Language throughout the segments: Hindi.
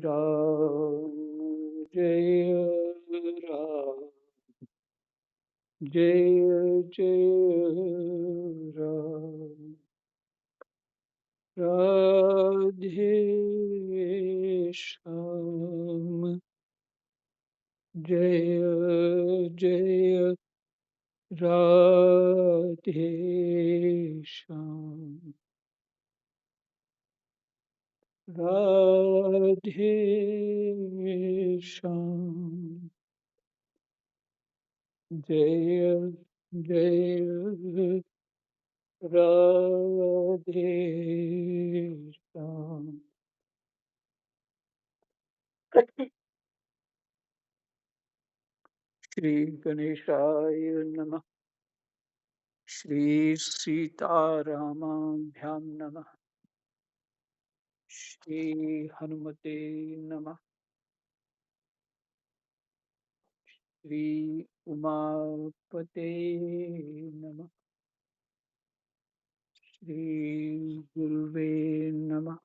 राम जय राम जय जय राम राधे श्याम जय जय राधे श्याम राधे श्याम जय जय राधे श्याम। श्री गणेशाय नमः। श्री सीतारामाभ्यां नमः। श्री हनुमते नमः। श्री उमापते नमः। श्री गुरुवे नमः।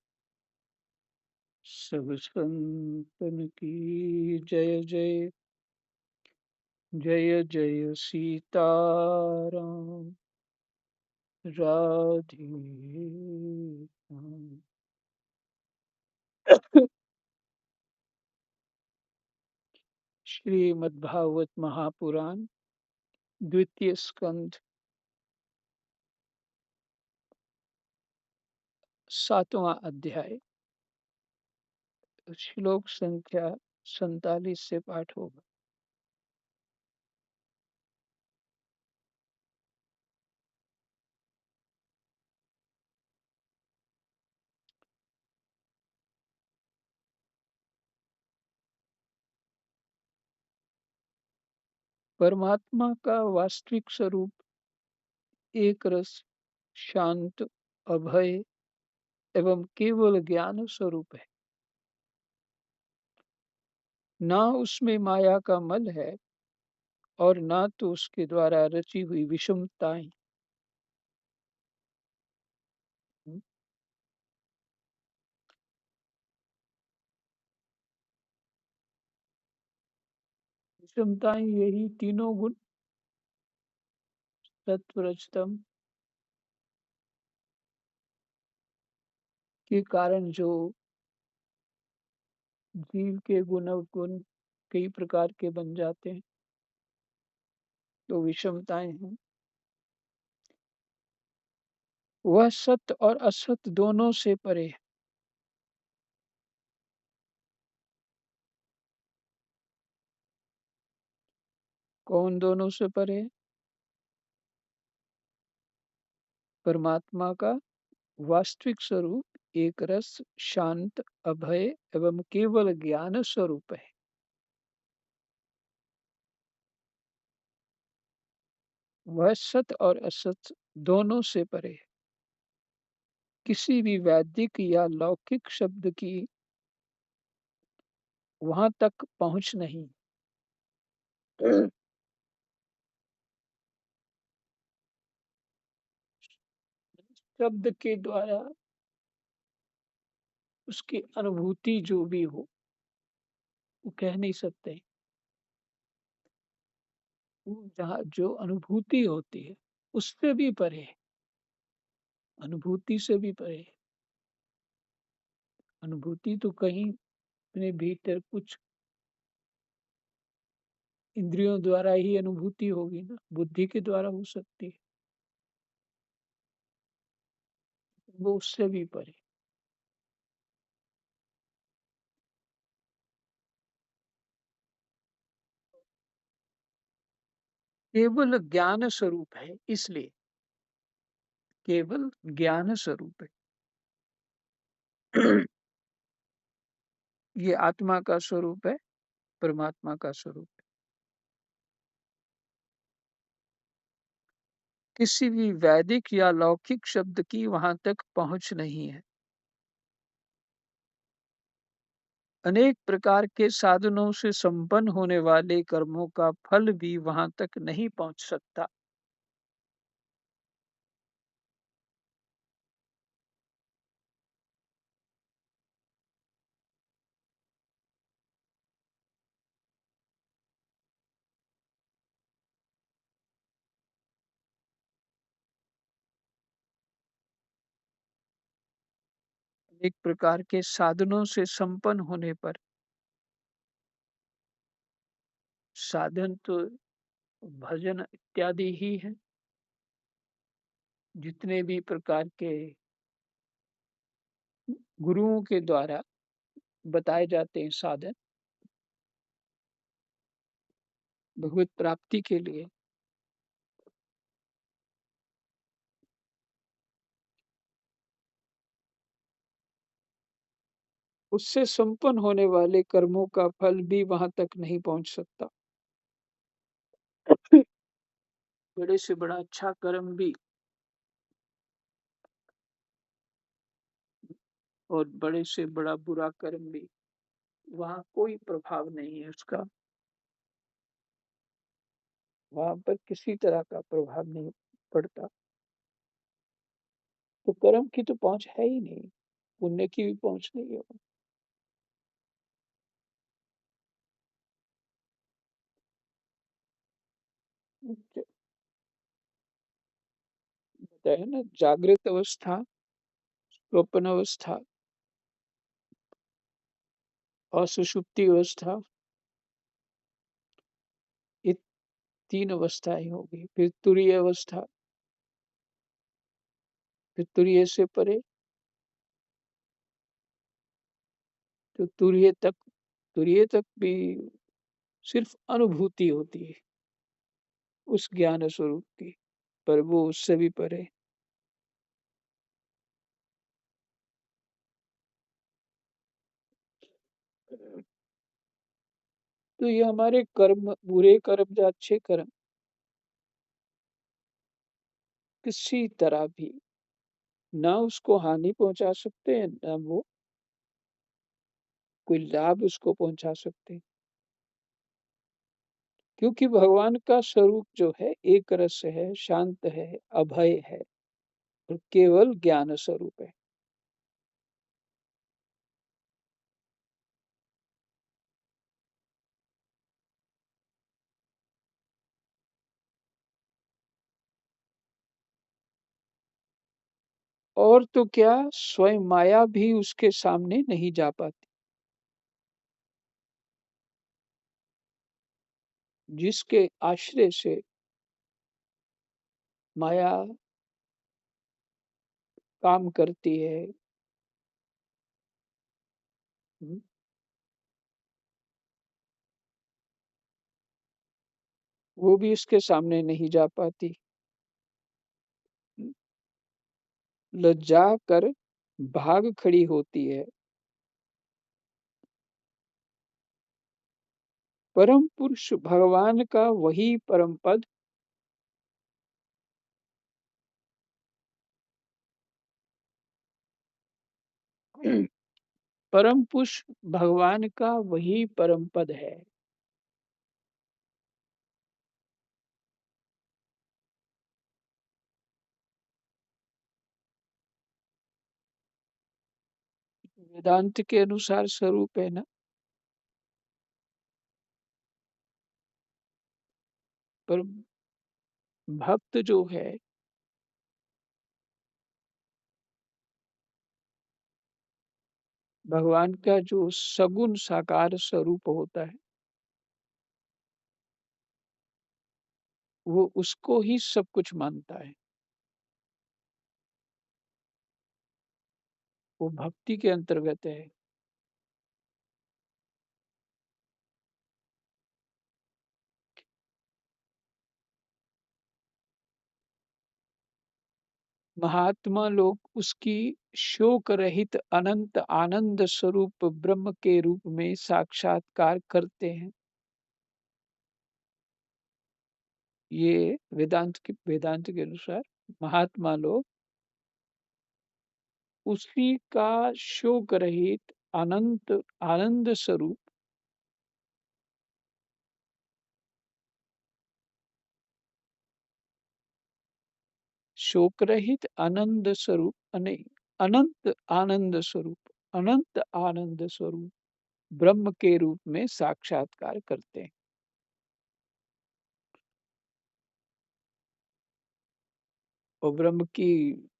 सब संतन की जय जय जय जय सीताराम राधे श्याम। श्रीमद्भागवत महापुराण द्वितीय स्कंध 7वां अध्याय श्लोक संख्या 47 से पाठ होगा। परमात्मा का वास्तविक स्वरूप एक रस, शांत, अभय एवं केवल ज्ञान स्वरूप है। ना उसमें माया का मल है और ना तो उसके द्वारा रची हुई विषमताएं। विषमताएं यही तीनों गुण सत्व रजतम के कारण जो जीव के गुण अवगुण कई प्रकार के बन जाते हैं, तो विषमताएं हैं। वह सत्य और असत्य दोनों से परे है। कौन दोनों से परे है? परमात्मा का वास्तविक स्वरूप एक रस, शांत, अभय एवं केवल ज्ञान स्वरूप है। वह सत्य और असत्य दोनों से परे है। किसी भी वैदिक या लौकिक शब्द की वहां तक पहुंच नहीं। शब्द के द्वारा उसकी अनुभूति जो भी हो वो कह नहीं सकते। वो जहाँ जो अनुभूति होती है उससे भी परे है। अनुभूति से भी परे है। अनुभूति तो कहीं अपने भीतर कुछ इंद्रियों द्वारा ही अनुभूति होगी ना, बुद्धि के द्वारा हो सकती है। वो उससे भी परे। केवल ज्ञान स्वरूप है, इसलिए केवल ज्ञान स्वरूप है। ये आत्मा का स्वरूप है, परमात्मा का स्वरूप है। किसी भी वैदिक या लौकिक शब्द की वहां तक पहुंच नहीं है। अनेक प्रकार के साधनों से संपन्न होने वाले कर्मों का फल भी वहां तक नहीं पहुंच सकता। एक प्रकार के साधनों से संपन्न होने पर, साधन तो भजन इत्यादि ही है। जितने भी प्रकार के गुरुओं के द्वारा बताए जाते हैं साधन भगवत प्राप्ति के लिए, उससे संपन्न होने वाले कर्मों का फल भी वहां तक नहीं पहुंच सकता। बड़े से बड़ा अच्छा कर्म भी और बड़े से बड़ा बुरा कर्म भी, वहां कोई प्रभाव नहीं है उसका। वहां पर किसी तरह का प्रभाव नहीं पड़ता। तो कर्म की तो पहुंच है ही नहीं, पुण्य की भी पहुंच नहीं है। बताया ना, जागृत अवस्था, स्वप्न अवस्था और सुषुप्ति अवस्था, ये तीन अवस्थाएं होगी। फिर तुरीय अवस्था, फिर तुरीय से परे, तो तुरीय तक भी सिर्फ अनुभूति होती है उस ज्ञान स्वरूप की, पर वो उससे भी परे। तो ये हमारे कर्म, बुरे कर्म या अच्छे कर्म, किसी तरह भी ना उसको हानि पहुंचा सकते हैं, ना वो कोई लाभ उसको पहुंचा सकते हैं। क्योंकि भगवान का स्वरूप जो है एक रस है, शांत है, अभय है और केवल ज्ञान स्वरूप है। और तो क्या, स्वयं माया भी उसके सामने नहीं जा पाती। जिसके आश्रय से माया काम करती है, हम्म, वो भी उसके सामने नहीं जा पाती। लज्जा कर भाग खड़ी होती है। परम पुरुष भगवान का वही परम पद, परम पुरुष भगवान का वही परम पद है। वेदांत के अनुसार स्वरूप है ना। पर भक्त जो है, भगवान का जो सगुण साकार स्वरूप होता है, वो उसको ही सब कुछ मानता है। वो भक्ति के अंतर्गत है। महात्मा लोग उसकी शोक रहित अनंत आनंद स्वरूप ब्रह्म के रूप में साक्षात्कार करते हैं। ये वेदांत के अनुसार महात्मा लोग उसी का शोक रहित अनंत आनंद स्वरूप, शोक रहित आनंद स्वरूप, अनंत आनंद स्वरूप, अनंत आनंद स्वरूप ब्रह्म के रूप में साक्षात्कार करते हैं। और ब्रह्म की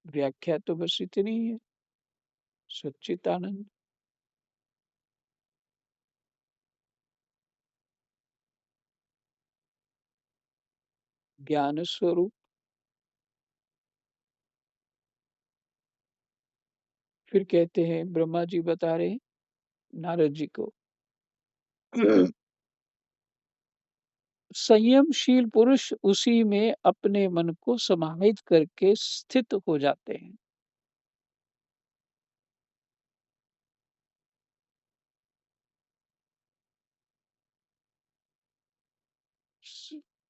व्याख्या तो बस इतनी है। सच्चिदानंद। ज्ञान स्वरूप। फिर कहते हैं, ब्रह्मा जी बता रहे हैं नारद जी को, संयमशील पुरुष उसी में अपने मन को समाहित करके स्थित हो जाते हैं।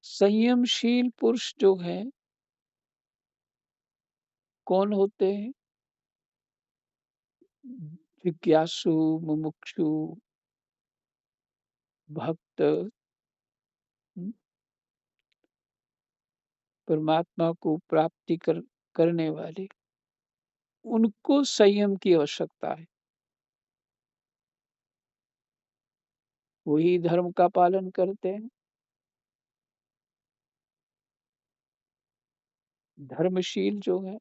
संयमशील पुरुष जो है कौन होते हैं? जिज्ञासु, मुमुक्षु, भक्त, हम्म, परमात्मा को प्राप्ति करने वाले, उनको संयम की आवश्यकता है। वही धर्म का पालन करते हैं। धर्मशील जो है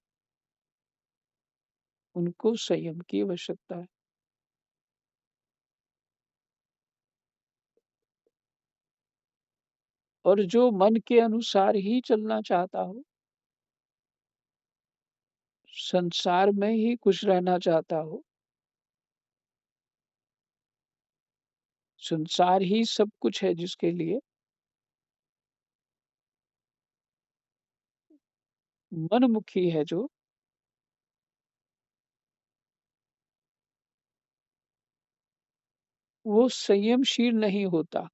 उनको संयम की आवश्यकता है। और जो मन के अनुसार ही चलना चाहता हो, संसार में ही खुश रहना चाहता हो, संसार ही सब कुछ है जिसके लिए, मनमुखी है जो, वो संयमशील नहीं होता।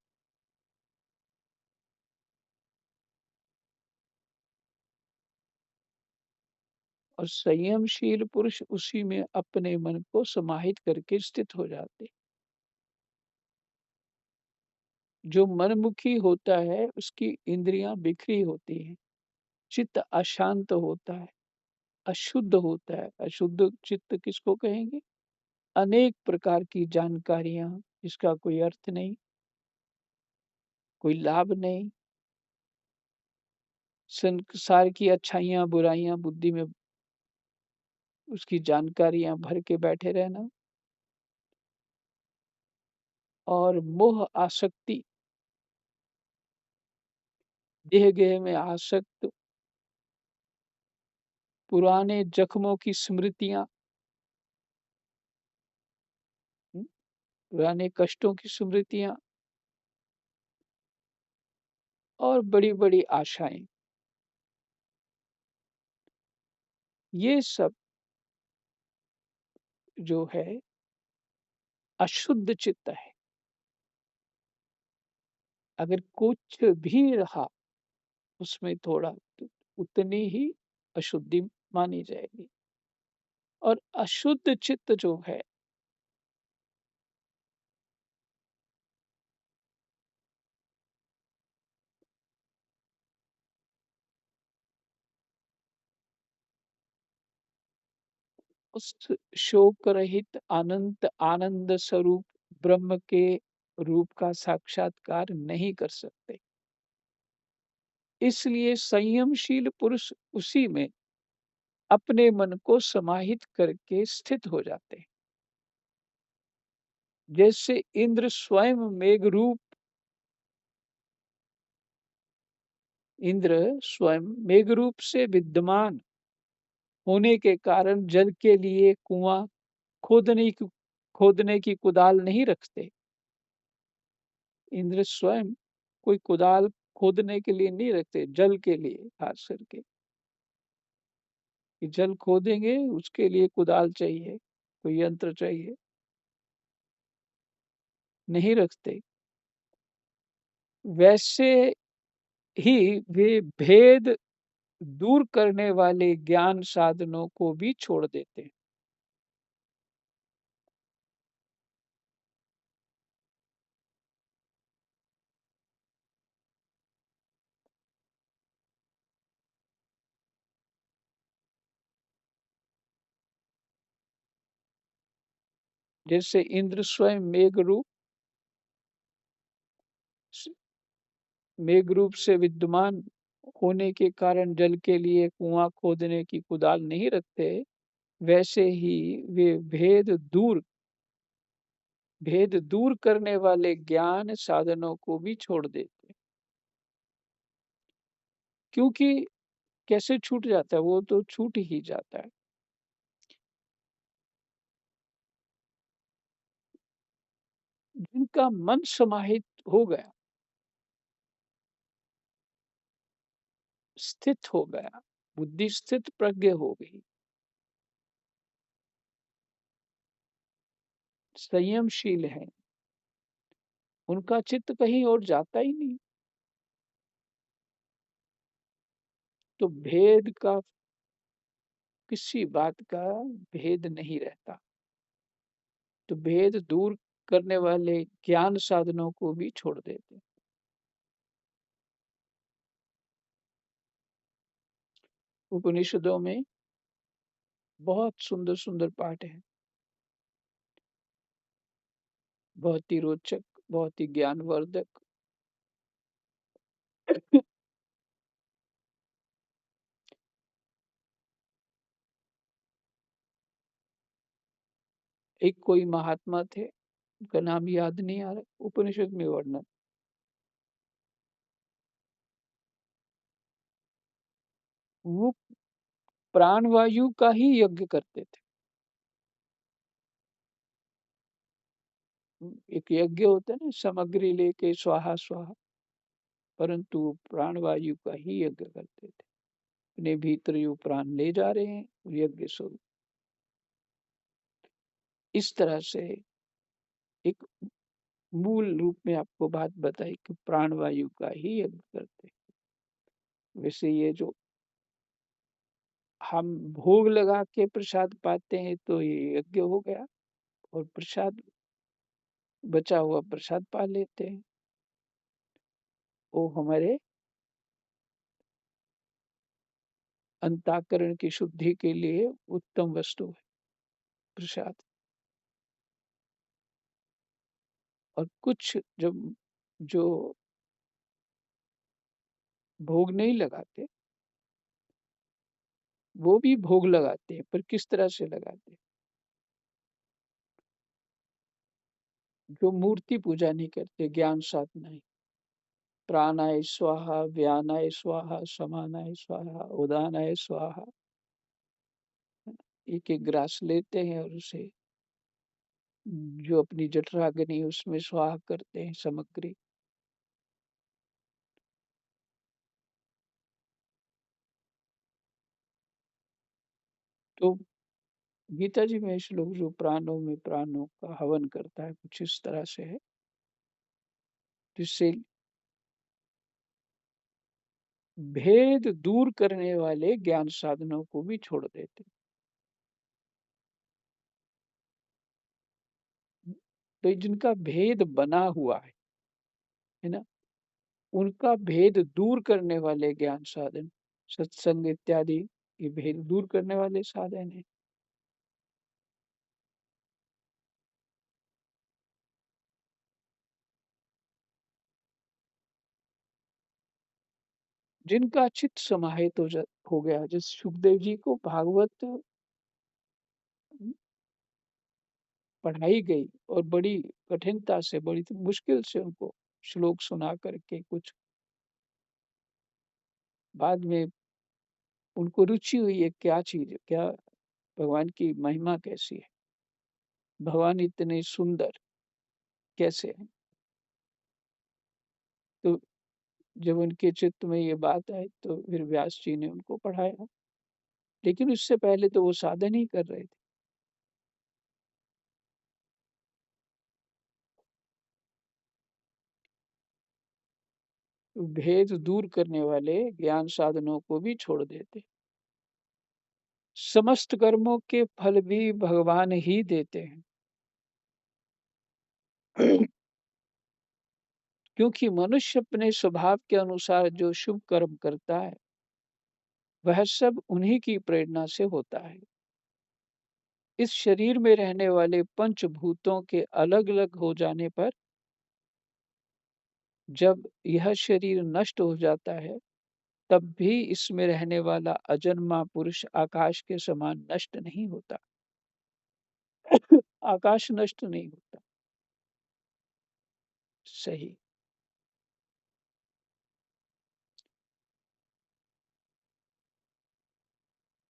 और संयमशील पुरुष उसी में अपने मन को समाहित करके स्थित हो जाते। जो मनमुखी होता है उसकी इंद्रियां बिखरी होती हैं, चित्त अशांत होता है, अशुद्ध होता है। अशुद्ध चित्त किसको कहेंगे? अनेक प्रकार की जानकारियां जिसका कोई अर्थ नहीं, कोई लाभ नहीं, संसार की अच्छाइयां बुराइयां बुद्धि में उसकी जानकारियां भर के बैठे रहना, और मोह आसक्ति, देह गेह में आसक्त, पुराने जख्मों की स्मृतियां, पुराने कष्टों की स्मृतियां, और बड़ी बड़ी आशाएं, ये सब जो है अशुद्ध चित्त है। अगर कुछ भी रहा उसमें थोड़ा तो उतनी ही अशुद्धि मानी जाएगी। और अशुद्ध चित्त जो है उस शोक रहित अनंत आनंद स्वरूप ब्रह्म के रूप का साक्षात्कार नहीं कर सकते। इसलिए संयमशील पुरुष उसी में अपने मन को समाहित करके स्थित हो जाते हैं। जैसे इंद्र स्वयं मेघ रूप, इंद्र स्वयं मेघ रूप से विद्यमान होने के कारण जल के लिए कुआं खोदने की कुदाल नहीं रखते। इंद्र स्वयं कोई कुदाल खोदने के लिए नहीं रखते, जल के लिए खास करके, कि जल खोदेंगे उसके लिए कुदाल चाहिए, कोई यंत्र चाहिए, नहीं रखते। वैसे ही वे भेद दूर करने वाले ज्ञान साधनों को भी छोड़ देते हैं। जैसे इंद्र स्वयं मेघ रूप से विद्यमान होने के कारण जल के लिए कुआं खोदने की कुदाल नहीं रखते। वैसे ही वे भेद दूर करने वाले ज्ञान साधनों को भी छोड़ देते हैं। क्योंकि कैसे छूट जाता है? वो तो छूट ही जाता है। जिनका मन समाहित हो गया, स्थित हो गया, बुद्धि स्थित प्रज्ञ हो गई, संयमशील है, उनका चित्त कहीं और जाता ही नहीं। तो भेद का किसी बात का भेद नहीं रहता। तो भेद दूर करने वाले ज्ञान साधनों को भी छोड़ देते। उपनिषदों में बहुत सुंदर-सुंदर पाठ हैं, बहुत ही रोचक, बहुत ही ज्ञानवर्धक। एक कोई महात्मा थे, उनका नाम याद नहीं आ रहा, उपनिषद में वर्णन। वो प्राण वायु का ही यज्ञ करते थे। एक यज्ञ होता है ना, सामग्री लेके स्वाहा स्वाहा, परंतु वो प्राण वायु का ही यज्ञ करते थे। अपने भीतर जो प्राण ले जा रहे हैं, वो यज्ञ स्वरूप। इस तरह से एक मूल रूप में आपको बात बताई कि प्राण वायु का ही यज्ञ करते हैं। वैसे ये जो हम भोग लगा के प्रसाद पाते हैं, तो ये यज्ञ हो गया, और प्रसाद, बचा हुआ प्रसाद पा लेते हैं। वो हमारे अंतःकरण की शुद्धि के लिए उत्तम वस्तु है प्रसाद। और कुछ जब जो भोग नहीं लगाते, वो भी भोग लगाते हैं, पर किस तरह से लगाते हैं? जो मूर्ति पूजा नहीं करते, ज्ञान साधना है। प्राणाय स्वाहा, व्यानाय स्वाहा, समानाय स्वाहा, उदानाय स्वाहा। एक एक ग्रास लेते हैं और उसे जो अपनी जठराग्नि उसमें स्वाहा करते हैं सामग्री। तो गीता जी में श्लोक जो प्राणों में प्राणों का हवन करता है, कुछ इस तरह से है, जिससे भेद दूर करने वाले ज्ञान साधनों को भी छोड़ देते हैं। तो जिनका भेद बना हुआ है ना, उनका भेद दूर करने वाले ज्ञान साधन, सत्संग इत्यादि, ये भेद दूर करने वाले साधन है। जिनका चित्त समाहित हो गया, जैसे सुखदेव जी को भागवत पढ़ाई गई, और बड़ी कठिनता से, बड़ी मुश्किल से उनको श्लोक सुना करके, कुछ बाद में उनको रुचि हुई है क्या चीज है, क्या भगवान की महिमा कैसी है, भगवान इतने सुंदर कैसे हैं। तो जब उनके चित्त में ये बात आई, तो फिर व्यास जी ने उनको पढ़ाया। लेकिन उससे पहले तो वो साधन ही कर रहे थे। तो भेद दूर करने वाले ज्ञान साधनों को भी छोड़ देते। समस्त कर्मों के फल भी भगवान ही देते हैं। क्योंकि मनुष्य अपने स्वभाव के अनुसार जो शुभ कर्म करता है, वह सब उन्हीं की प्रेरणा से होता है। इस शरीर में रहने वाले पंचभूतों के अलग अलग हो जाने पर, जब यह शरीर नष्ट हो जाता है, तब भी इसमें रहने वाला अजन्मा पुरुष आकाश के समान नष्ट नहीं होता। आकाश नष्ट नहीं होता। सही।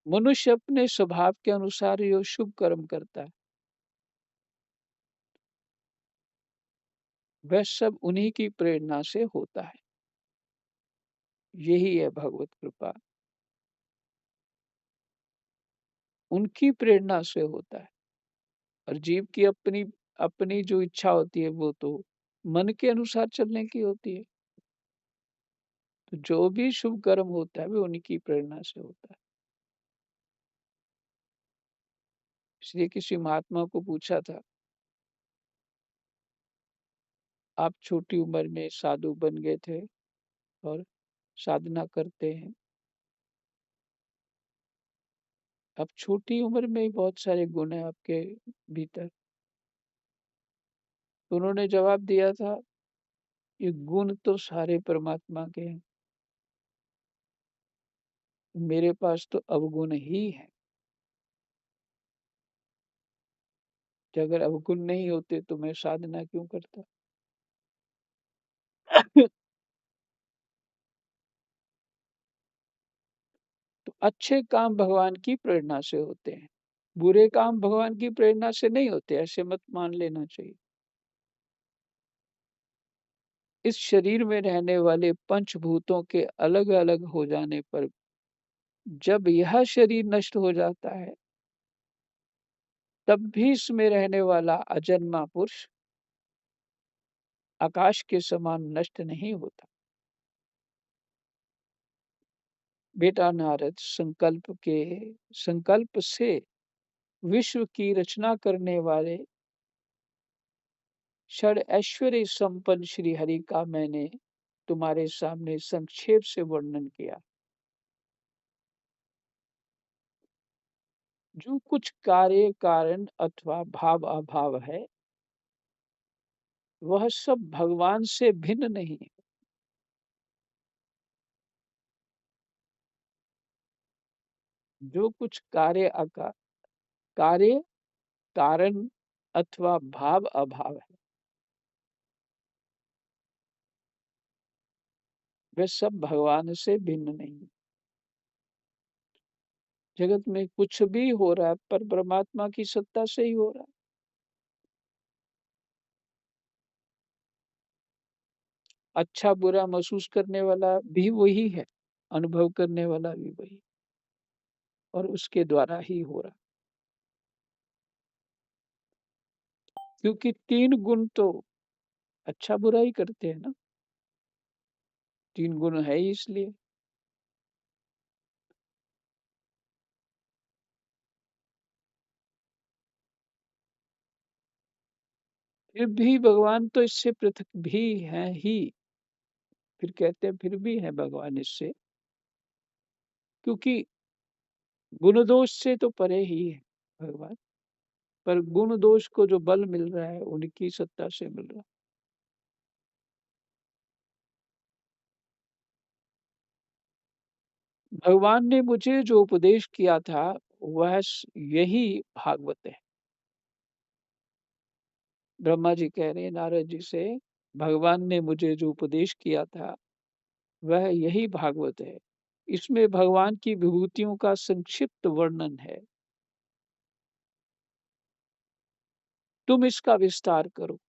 मनुष्य अपने स्वभाव के अनुसार जो शुभ कर्म करता है, वह सब उन्हीं की प्रेरणा से होता है। यही है भगवत कृपा। उनकी प्रेरणा से होता है। और जीव की अपनी अपनी जो इच्छा होती है वो तो मन के अनुसार चलने की होती है। तो जो भी शुभ कर्म होता है वो उन्हीं की प्रेरणा से होता है। इसलिए किसी महात्मा को पूछा था, आप छोटी उम्र में साधु बन गए थे और साधना करते हैं। अब छोटी उम्र में ही बहुत सारे गुण हैं आपके भीतर। तो उन्होंने जवाब दिया था, ये गुण तो सारे परमात्मा के हैं, मेरे पास तो अवगुण ही है। कि अगर अवगुण नहीं होते तो मैं साधना क्यों करता। तो अच्छे काम भगवान की प्रेरणा से होते हैं, बुरे काम भगवान की प्रेरणा से नहीं होते, ऐसे मत मान लेना चाहिए। इस शरीर में रहने वाले पंचभूतों के अलग अलग हो जाने पर जब यह शरीर नष्ट हो जाता है, तब भी इसमें रहने वाला अजन्मा पुरुष आकाश के समान नष्ट नहीं होता। बेटा नारद, संकल्प से विश्व की रचना करने वाले षड ऐश्वर्य संपन्न श्री हरि का मैंने तुम्हारे सामने संक्षेप से वर्णन किया। जो कुछ कार्य कारण अथवा भाव अभाव है, वह सब भगवान से भिन्न नहीं है। जो कुछ कार्य कारण अथवा भाव अभाव है, वे सब भगवान से भिन्न नहीं है। जगत में कुछ भी हो रहा है पर परमात्मा की सत्ता से ही हो रहा है। अच्छा बुरा महसूस करने वाला भी वही है, अनुभव करने वाला भी वही, और उसके द्वारा ही हो रहा है। क्योंकि तीन गुण तो अच्छा बुरा ही करते हैं ना। तीन गुण है ही इसलिए। फिर भी भगवान तो इससे पृथक भी हैं ही। फिर कहते हैं फिर भी है भगवान इससे, क्योंकि गुण दोष से तो परे ही है भगवान। पर गुण दोष को जो बल मिल रहा है उनकी सत्ता से मिल रहा है। भगवान ने मुझे जो उपदेश किया था वह यही भागवत है। ब्रह्मा जी कह रहे हैं नारद जी से, भगवान ने मुझे जो उपदेश किया था वह यही भागवत है। इसमें भगवान की विभूतियों का संक्षिप्त वर्णन है। तुम इसका विस्तार करो।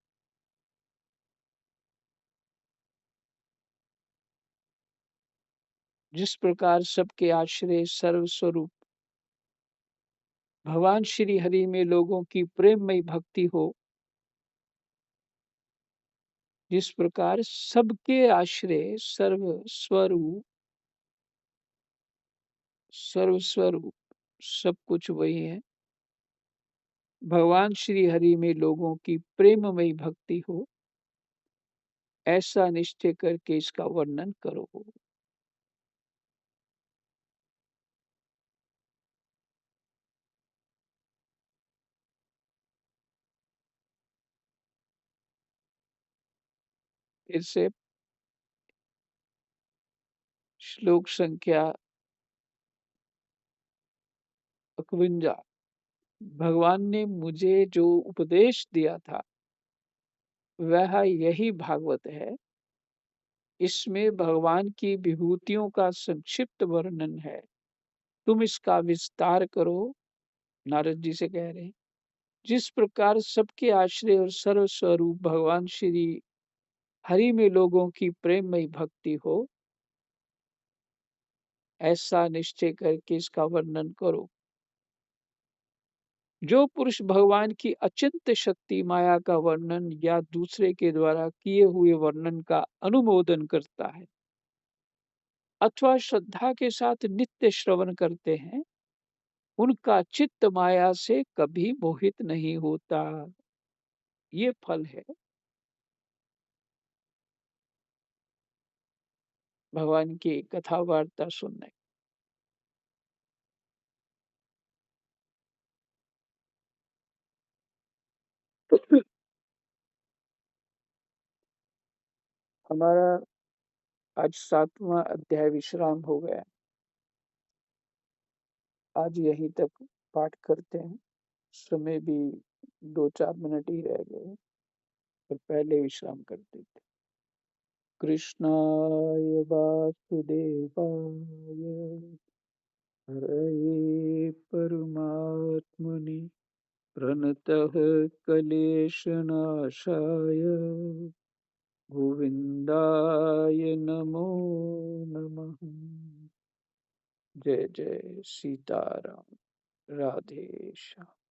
जिस प्रकार सबके आश्रय सर्वस्वरूप भगवान श्री हरि में लोगों की प्रेममयी भक्ति हो, जिस प्रकार सबके आश्रय सर्वस्वरूप सब कुछ वही है, भगवान श्री हरि में लोगों की प्रेममयी भक्ति हो, ऐसा निश्चय करके इसका वर्णन करो। फिर से श्लोक संख्या 51। भगवान ने मुझे जो उपदेश दिया था वह यही भागवत है। इसमें भगवान की विभूतियों का संक्षिप्त वर्णन है। तुम इसका विस्तार करो। नारद जी से कह रहे हैं। जिस प्रकार सबके आश्रय और सर्व स्वरूप भगवान श्री हरि में लोगों की प्रेममयी भक्ति हो, ऐसा निश्चय करके इसका वर्णन करो। जो पुरुष भगवान की अचिंत्य शक्ति माया का वर्णन या दूसरे के द्वारा किए हुए वर्णन का अनुमोदन करता है अथवा श्रद्धा के साथ नित्य श्रवण करते हैं, उनका चित्त माया से कभी मोहित नहीं होता। ये फल है भगवान की कथा वार्ता सुनने। हमारा आज 7वां अध्याय विश्राम हो गया। आज यहीं तक पाठ करते हैं। समय भी 2-4 मिनट ही रह गए, पर पहले विश्राम करते थे। कृष्णाय वासुदेवाय हरये परमात्मने प्रणतः क्लेशनाशाय गोविन्दाय नमो नमः। जय जय सीताराम। राधे श्याम।